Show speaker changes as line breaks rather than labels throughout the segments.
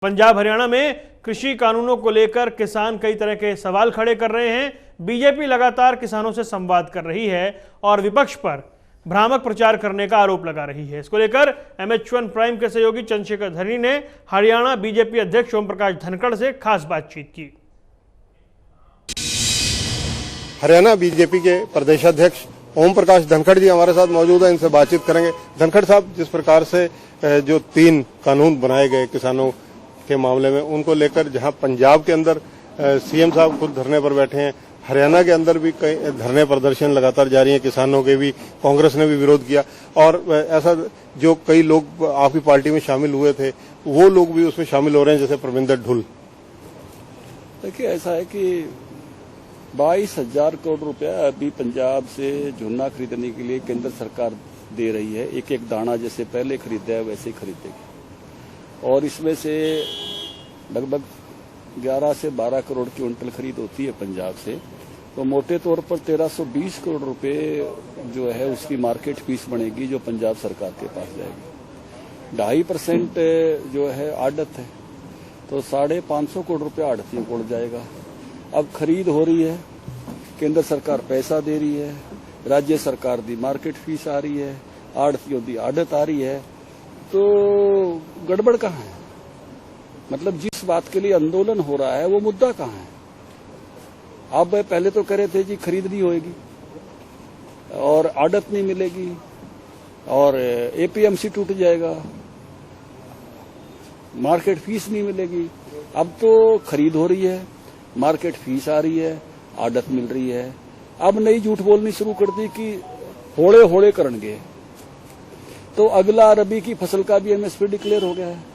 पंजाब हरियाणा में कृषि कानूनों को लेकर किसान कई तरह के सवाल खड़े कर रहे हैं। बीजेपी लगातार किसानों से संवाद कर रही है और विपक्ष पर भ्रामक प्रचार करने का आरोप लगा रही है। इसको लेकर MH1 प्राइम के सहयोगी चंद्रशेखर धरनी ने हरियाणा बीजेपी अध्यक्ष ओम प्रकाश धनखड़ से खास बातचीत की।
हरियाणा बीजेपी के प्रदेशाध्यक्ष ओम प्रकाश धनखड़ जी हमारे साथ मौजूद है, इनसे बातचीत करेंगे। धनखड़ साहब, जिस प्रकार से जो 3 कानून बनाए गए किसानों के मामले में, उनको लेकर जहां पंजाब के अंदर सीएम साहब खुद धरने पर बैठे हैं, हरियाणा के अंदर भी कई धरने प्रदर्शन लगातार जारी हैं किसानों के भी, कांग्रेस ने भी विरोध किया और ऐसा जो कई लोग आपकी पार्टी में शामिल हुए थे वो लोग भी उसमें शामिल हो रहे हैं, जैसे परमिंदर ढुल।
देखिए, ऐसा है कि 22,000 करोड़ रुपया अभी पंजाब से झोना खरीदने के लिए केंद्र सरकार दे रही है। एक एक दाना जैसे पहले खरीदा है वैसे ही खरीदेगी और इसमें से लगभग 11 से 12 करोड़ क्विंटल खरीद होती है पंजाब से, तो मोटे तौर पर 1320 करोड़ रुपए जो है उसकी मार्केट फीस बनेगी जो पंजाब सरकार के पास जाएगी। 2.5% जो है आड़त है, तो 550 करोड़ रुपया आड़तियों को उड़ जाएगा। अब खरीद हो रही है, केंद्र सरकार पैसा दे रही है, राज्य सरकार दी मार्केट फीस आ रही है, आड़तियों दी आड़त आ रही है, तो गड़बड़ कहाँ है? मतलब जिस बात के लिए आंदोलन हो रहा है वो मुद्दा कहाँ है? आप पहले तो कह रहे थे जी खरीद नहीं होगी और आड़त नहीं मिलेगी और APMC टूट जाएगा, मार्केट फीस नहीं मिलेगी। अब तो खरीद हो रही है, मार्केट फीस आ रही है, आड़त मिल रही है। अब नई झूठ बोलनी शुरू कर दी कि होड़े होड़े करेंगे, तो अगला रबी की फसल का भी MSP डिक्लेयर हो गया है।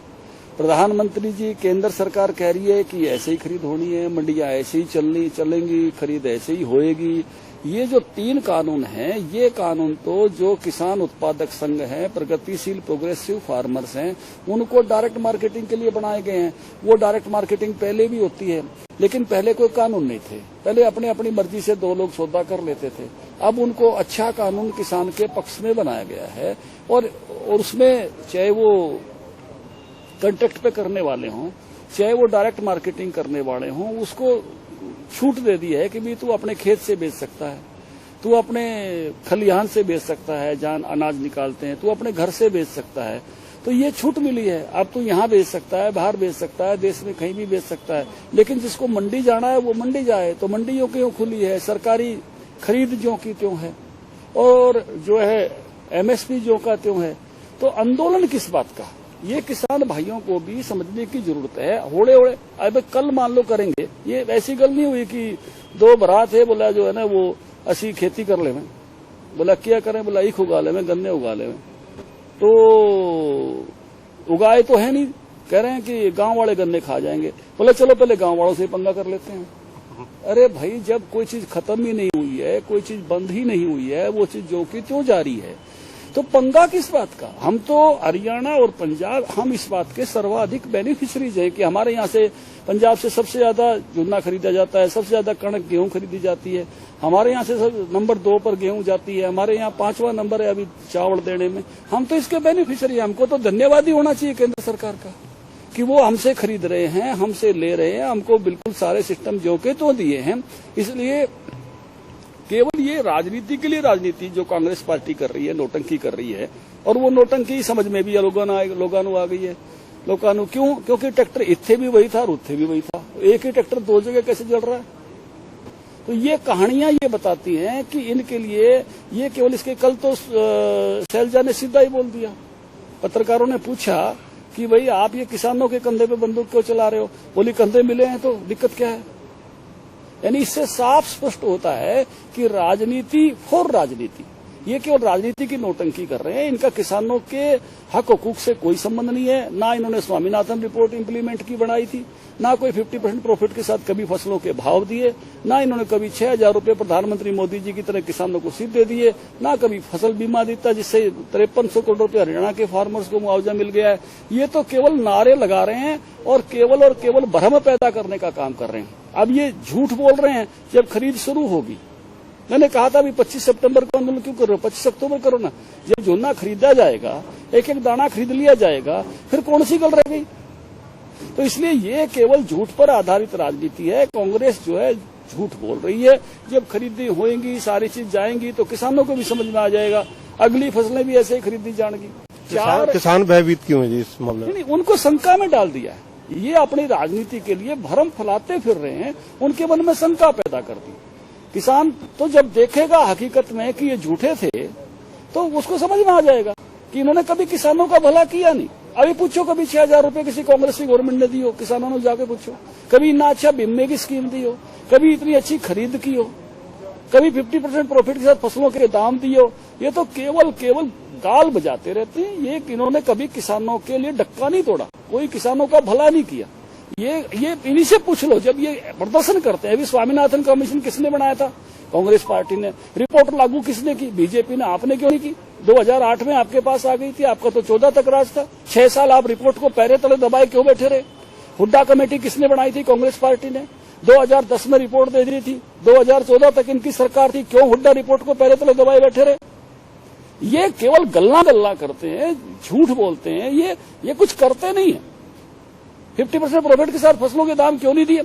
प्रधानमंत्री जी, केंद्र सरकार कह रही है कि ऐसे ही खरीद होनी है, मंडियां ऐसे ही चलेंगी, खरीद ऐसे ही होएगी। ये जो 3 कानून हैं, ये कानून तो जो किसान उत्पादक संघ हैं, प्रगतिशील प्रोग्रेसिव फार्मर्स हैं, उनको डायरेक्ट मार्केटिंग के लिए बनाए गए हैं। वो डायरेक्ट मार्केटिंग पहले भी होती है, लेकिन पहले कोई कानून नहीं थे। पहले अपनी मर्जी से 2 लोग सौदा कर लेते थे। अब उनको अच्छा कानून किसान के पक्ष में बनाया गया है और उसमें चाहे वो कॉन्ट्रैक्ट पे करने वाले हों, चाहे वो डायरेक्ट मार्केटिंग करने वाले हों, उसको छूट दे दी है कि भी तू अपने खेत से बेच सकता है, तू अपने खलिहान से बेच सकता है, जहां अनाज निकालते हैं, तू अपने घर से बेच सकता है। तो ये छूट मिली है। अब तू यहाँ बेच सकता है, बाहर बेच सकता है, देश में कहीं भी बेच सकता है, लेकिन जिसको मंडी जाना है वो मंडी जाए। तो मंडियों क्यों खुली है, सरकारी खरीद ज्यों की त्यों है और जो है MSP ज्यों का त्यों है। तो आंदोलन किस बात का, ये किसान भाइयों को भी समझने की जरूरत है। होड़े होड़े अब कल मान लो करेंगे, ये ऐसी गल नहीं हुई कि 2 भरा थे, बोला जो है ना वो असी खेती कर ले में, बोला क्या करें, बोला ईख उगा ले में, गन्ने उगा ले में, तो उगाए तो है नहीं, कह रहे हैं कि गांव वाले गन्ने खा जाएंगे। बोला चलो पहले गांव वालों से पंगा कर लेते हैं। अरे भाई, जब कोई चीज खत्म ही नहीं हुई है, कोई चीज बंद ही नहीं हुई है, वो चीज जो कि क्यों जारी है, तो पंगा किस बात का? हम तो हरियाणा और पंजाब, हम इस बात के सर्वाधिक बेनिफिशरीज हैं कि हमारे यहाँ से, पंजाब से सबसे ज्यादा झोना खरीदा जाता है, सबसे ज्यादा कणक गेहूं खरीदी जाती है, हमारे यहाँ से सब नंबर 2 पर गेहूं जाती है, हमारे यहाँ 5वां नंबर है अभी चावल देने में। हम तो इसके बेनिफिशरी हैं। हमको तो धन्यवाद ही होना चाहिए केंद्र सरकार का कि वो हमसे खरीद रहे हैं, हमसे ले रहे हैं, हमको बिल्कुल सारे सिस्टम जो के तो दिए हैं। इसलिए केवल ये राजनीति के लिए राजनीति जो कांग्रेस पार्टी कर रही है, नोटंकी कर रही है, और वो नोटंकी समझ में भी लोगों आ गई है। लोगों क्यों? क्योंकि ट्रैक्टर इत्थे भी वही था और उत्थे भी वही था, एक ही ट्रैक्टर 2 जगह कैसे चल रहा है? तो ये कहानियां ये बताती हैं कि इनके लिए ये केवल इसके कल तो शैलजा ने सीधा ही बोल दिया। पत्रकारों ने पूछा कि भाई आप ये किसानों के कंधे पे बंदूक क्यों चला रहे हो? बोली कंधे मिले हैं तो दिक्कत क्या है? यानी इससे साफ स्पष्ट होता है कि राजनीति फॉर राजनीति, ये केवल राजनीति की नोटंकी कर रहे हैं। इनका किसानों के हक हुकूक से कोई संबंध नहीं है। ना इन्होंने स्वामीनाथन रिपोर्ट इंप्लीमेंट की बनाई थी, ना कोई 50% प्रॉफिट के साथ कभी फसलों के भाव दिए, ना इन्होंने कभी 6,000 रुपए प्रधानमंत्री मोदी जी की तरह किसानों को सीधे दिए, ना कभी फसल बीमा देता जिससे 5300 करोड़ रुपए हरियाणा के फार्मर्स को मुआवजा मिल गया है। ये तो केवल नारे लगा रहे हैं और केवल भ्रम पैदा करने का काम कर रहे हैं। अब ये झूठ बोल रहे हैं जब खरीद शुरू होगी। मैंने कहा था अभी 25 सितंबर को आंदोलन क्यों कर रहे हो? 25 अक्टूबर करो ना। जब झोना खरीदा जाएगा, एक एक दाना खरीद लिया जाएगा, फिर कौन सी गल रह गई? तो इसलिए ये केवल झूठ पर आधारित राजनीति है। कांग्रेस जो है झूठ बोल रही है। जब खरीदी होएंगी, सारी चीज जाएंगी तो किसानों को भी समझ में आ जाएगा, अगली फसलें भी ऐसे ही खरीदी जाएंगी।
किसान भयभीत क्यों है जी इस मामले में?
नहीं, उनको शंका में डाल दिया है। ये अपनी राजनीति के लिए भ्रम फैलाते फिर रहे हैं, उनके मन में शंका पैदा कर दी। किसान तो जब देखेगा हकीकत में कि ये झूठे थे तो उसको समझ में आ जाएगा कि इन्होंने कभी किसानों का भला किया नहीं। अभी पूछो कभी 6,000 रुपए किसी कांग्रेस की गवर्नमेंट ने दी हो, किसानों ने जाके पूछो। कभी इतना अच्छा बीमे की स्कीम दी हो, कभी इतनी अच्छी खरीद की हो, कभी 50% प्रॉफिट के साथ फसलों के दाम दिए हो। ये तो केवल गाल बजाते रहते हैं। ये इन्होंने कभी किसानों के लिए डक्का नहीं तोड़ा, कोई किसानों का भला नहीं किया। ये इन्हीं से पूछ लो, जब ये प्रदर्शन करते हैं। अभी स्वामीनाथन कमीशन किसने बनाया था? कांग्रेस पार्टी ने। रिपोर्ट लागू किसने की? बीजेपी ने। आपने क्यों नहीं की? 2008 में आपके पास आ गई थी, आपका तो 14 तक राज था। 6 साल आप रिपोर्ट को पैरे तले दबाए क्यों बैठे रहे? हुड्डा कमेटी किसने बनाई थी? कांग्रेस पार्टी ने। 2010 में रिपोर्ट दे दी थी, 2014 तक इनकी सरकार थी, क्यों हुड्डा रिपोर्ट को पैरे तले दबाए बैठे रहे? ये केवल गल्ला करते हैं, झूठ बोलते हैं, ये कुछ करते नहीं है। 50% प्रॉफिट के साथ फसलों के दाम क्यों नहीं दिए?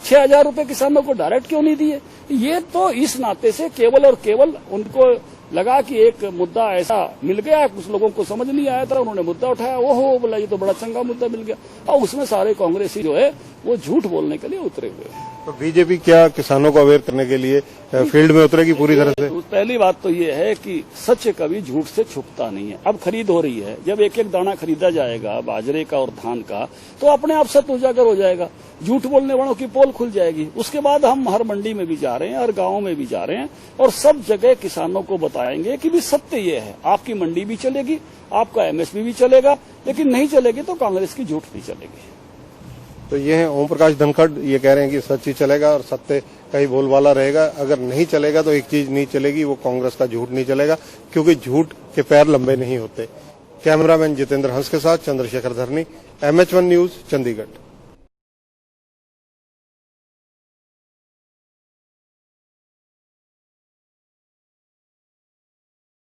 6,000 रुपए किसानों को डायरेक्ट क्यों नहीं दिए? ये तो इस नाते से केवल और केवल उनको लगा कि एक मुद्दा ऐसा मिल गया, कुछ लोगों को समझ नहीं आया था, उन्होंने मुद्दा उठाया, ओहो बोला ये तो बड़ा चंगा मुद्दा मिल गया, और उसमें सारे कांग्रेसी जो है वो झूठ बोलने के लिए उतरे हुए हैं।
तो बीजेपी क्या किसानों को अवेयर करने के लिए फील्ड में उतरेगी पूरी तरह से?
पहली बात तो ये है कि सच कभी झूठ से छुपता नहीं है। अब खरीद हो रही है, जब एक एक दाना खरीदा जाएगा बाजरे का और धान का, तो अपने आप सत्य उजागर हो जाएगा, झूठ बोलने वालों की पोल खुल जाएगी। उसके बाद हम हर मंडी में भी जा रहे हैं, हर गाँव में भी जा रहे हैं, और सब जगह किसानों को बताएंगे कि भी सत्य ये है। आपकी मंडी भी चलेगी, आपका एमएसपी भी चलेगा, लेकिन नहीं चलेगी तो कांग्रेस की झूठ भी चलेगी।
तो ये है ओम प्रकाश धनखड़, ये कह रहे हैं कि सच ही चलेगा और सत्य का ही बोलबाला रहेगा। अगर नहीं चलेगा तो एक चीज नहीं चलेगी, वो कांग्रेस का झूठ नहीं चलेगा, क्योंकि झूठ के पैर लंबे नहीं होते। कैमरामैन जितेंद्र हंस के साथ चंद्रशेखर धरनी, MH1 न्यूज, चंडीगढ़।